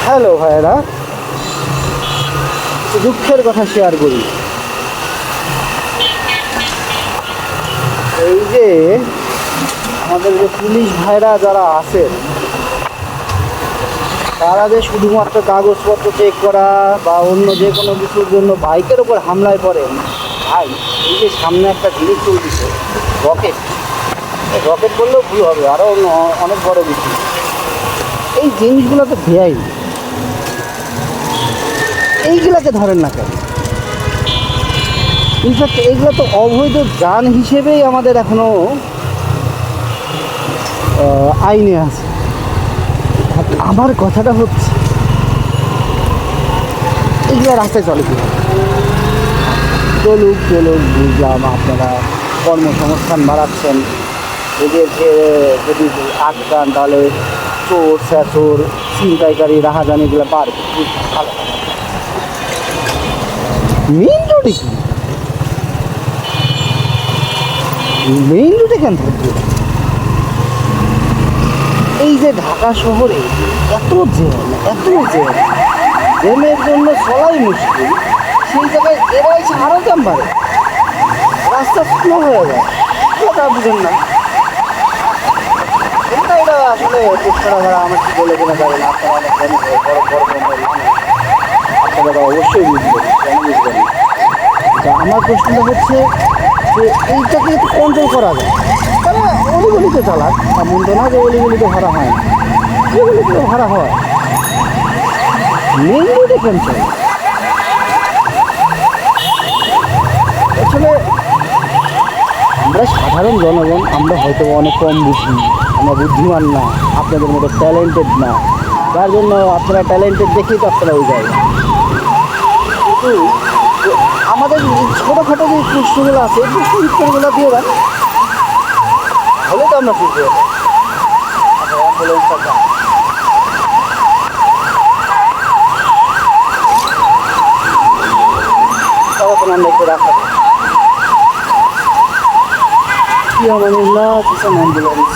Hello ভাইরা, দুঃখের কথা শেয়ার করি। এই যে আমাদের যে পুলিশ ভাইরা যারা আছেন, তারা যে শুধুমাত্র কাগজপত্র চেক করা বা অন্য যে কোনো কিছুর জন্য বাইকের ওপর হামলায় পড়েন। ভাই, এই যে সামনে একটা জিনিস চলতেছে, রকেট। রকেট বললেও ভুল হবে, আরও অনেক বড় কিছু। এই জিনিসগুলো তো বেআইনি, এইগুলাকে ধরেন না কেন? ইনফ্যাক্ট এইগুলো তো অবৈধ যান হিসেবেই আমাদের এখনও আইনে আছে। আমার কথাটা হচ্ছে, এইগুলো রাস্তায় চলে কি? চলুক বুঝলাম, আপনারা কর্মসংস্থান বাড়াচ্ছেন, এদেরকে যদি আটকান তাহলে চোর স্যাচোর ছিনতাইকারী রাহাজানিগুলো পারবে। ভালো মেইন রোডে কি? মেইন রোডে কেন থাকবে? এই যে ঢাকা শহরে এত জ্যামের জন্য চলাই মুশকিল, সেই জায়গায় এরা এসে আরও জ্যাম বাড়ে, রাস্তা স্লো হয়ে যায়। এটা বুঝেন না? এটা আসলে চেষ্টা করা আমার কি বলে কিনা যাবে না। আপনারা অনেক আপনারা অবশ্যই বুঝবেন, কেন বুঝবেন না। তা আমার প্রশ্নটা হচ্ছে যে এইটাকে একটু কন্ট্রোল করা যায়। তারা অলিগলিতে চালাক, এমন তো না যে অলিগলিতে ভাড়া হয় না, অলিগলিতে ভাড়া হয়। মেইন রোডে কেন চলে? আসলে আমরা সাধারণ জনগণ, আমরা হয়তো অনেক কম বুঝি, আমরা বুদ্ধিমান না, আপনাদের মতো ট্যালেন্টেড না, যার জন্য আপনারা ট্যালেন্টেড দেখেই তো আপনারা ওই যায়। কিন্তু আমাদের ছোটোখাটো যে প্রশ্নগুলো আছে, এই প্রশ্ন উত্তরগুলো দিয়ে দেন, হলে তো আমরা খুশি হবো। অ্যাম্বুলেন্সটা তখন আমরা একটু রাখা কি আমানুল্লাহ কিষান অ্যাম্বুলেন্স।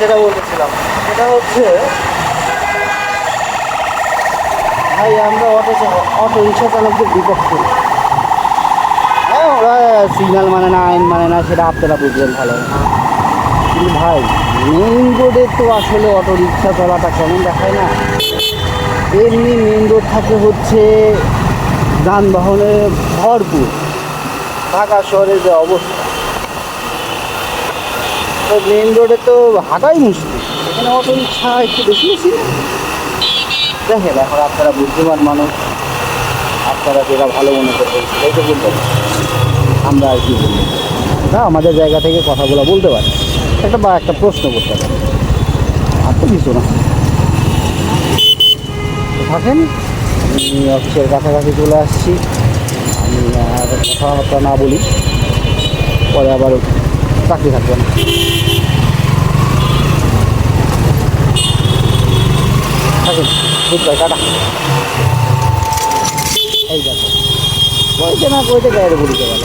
যেটা বলতেছিলাম সেটা হচ্ছে, ভাই আমরা অটো রিক্সা চালকদের বিপক্ষে। হ্যাঁ, ওরা সিগন্যাল মানে না, আইন মানে না, সেটা আপনারা বুঝবেন ভালো। কিন্তু ভাই, মেইন রোডে তো আসলে অটো রিক্সা চলাটা কেমন দেখায় না? এমনি মেইন রোড থাকে হচ্ছে যানবাহনে ভরপুর, ঢাকা শহরের যে অবস্থা, তো মেইন রোডে তো হাঁটাই মুশকিল, এখানে অটো রিক্সা একটু বেশি বেশি দেখেন। এখন আপনারা বুদ্ধিমান মানুষ, আপনারা যেটা ভালো মনে করবেন সেটাই তো বলবেন, আমরা আর কি বলবো। না, আমাদের জায়গা থেকে কথাগুলো বলতে পারি, একটা প্রশ্ন করতে পারি, আর তো কিছু না। থাকেন, আমি অফিসের কাছাকাছি চলে আসছি। আমি আর কথাবার্তা না বলি, পরে আবার চাকরি থাকবে না। থাকেন, গুড বাই, টাটা। এই দেখো কইতে না কইতে গাড়ি বলিতে গেল।